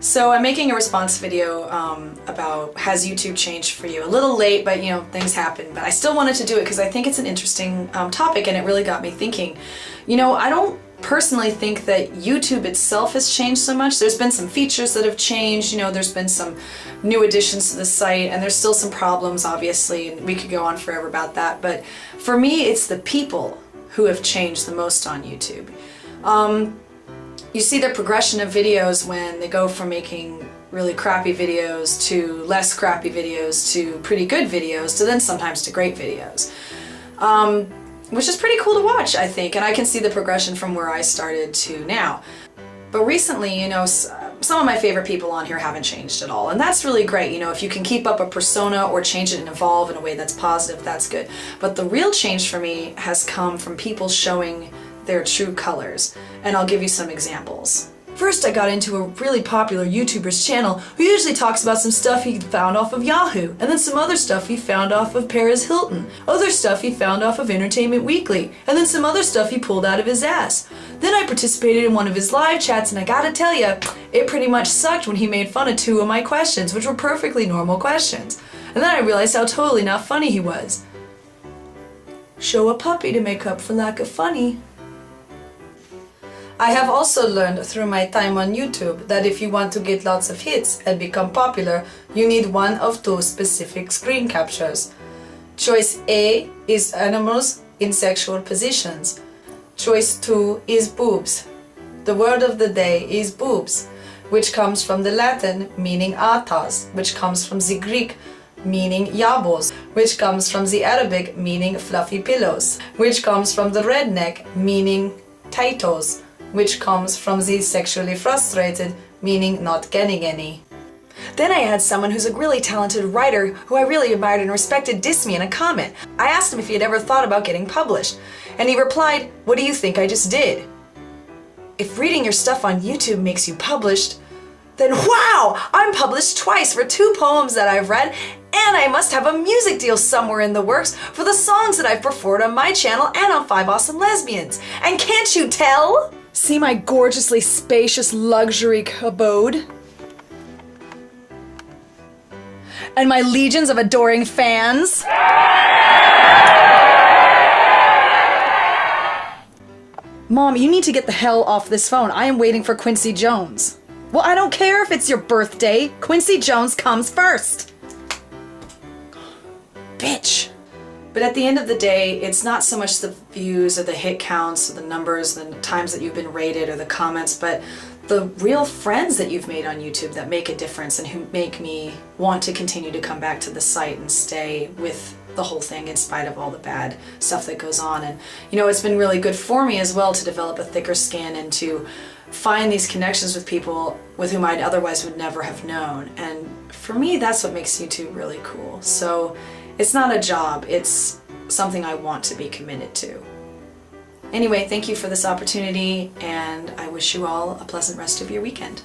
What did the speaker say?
So I'm making a response video about has YouTube changed for you? A little late, but you know, things happen. But I still wanted to do it because I think it's an interesting topic, and it really got me thinking. You know, I don't personally think that YouTube itself has changed so much. There's been some features that have changed, you know, there's been some new additions to the site, and there's still some problems, obviously, and we could go on forever about that. But for me, it's the people who have changed the most on YouTube. You see the progression of videos when they go from making really crappy videos to less crappy videos to pretty good videos to then sometimes to great videos. Which is pretty cool to watch, I think, and I can see the progression from where I started to now. But recently, you know, some of my favorite people on here haven't changed at all, and that's really great. You know, if you can keep up a persona or change it and evolve in a way that's positive, that's good. But the real change for me has come from people showing their true colors, and I'll give you some examples. First, I got into a really popular YouTuber's channel who usually talks about some stuff he found off of Yahoo, and then some other stuff he found off of Paris Hilton, other stuff he found off of Entertainment Weekly, and then some other stuff he pulled out of his ass. Then I participated in one of his live chats, and I gotta tell ya, it pretty much sucked when he made fun of two of my questions, which were perfectly normal questions. And then I realized how totally not funny he was. Show a puppy to make up for lack of funny. I have also learned through my time on YouTube that if you want to get lots of hits and become popular, you need one of two specific screen captures. Choice A is animals in sexual positions. Choice 2 is boobs. The word of the day is boobs, which comes from the Latin meaning atas, which comes from the Greek meaning yabos, which comes from the Arabic meaning fluffy pillows, which comes from the redneck meaning titos, which comes from the sexually frustrated, meaning not getting any. Then I had someone who's a really talented writer who I really admired and respected diss me in a comment. I asked him if he had ever thought about getting published, and he replied, "What do you think I just did?" If reading your stuff on YouTube makes you published, then wow! I'm published twice for 2 poems that I've read, and I must have a music deal somewhere in the works for the songs that I've performed on my channel and on 5 Awesome Lesbians. And can't you tell? See my gorgeously spacious luxury abode? And my legions of adoring fans? Mom, you need to get the hell off this phone. I am waiting for Quincy Jones. Well, I don't care if it's your birthday. Quincy Jones comes first. Bitch. But at the end of the day, it's not so much the views or the hit counts or the numbers, the times that you've been rated or the comments, but the real friends that you've made on YouTube that make a difference and who make me want to continue to come back to the site and stay with the whole thing in spite of all the bad stuff that goes on. And you know, it's been really good for me as well to develop a thicker skin and to find these connections with people with whom I otherwise would never have known. And for me, that's what makes YouTube really cool. So it's not a job, it's something I want to be committed to. Anyway, thank you for this opportunity, and I wish you all a pleasant rest of your weekend.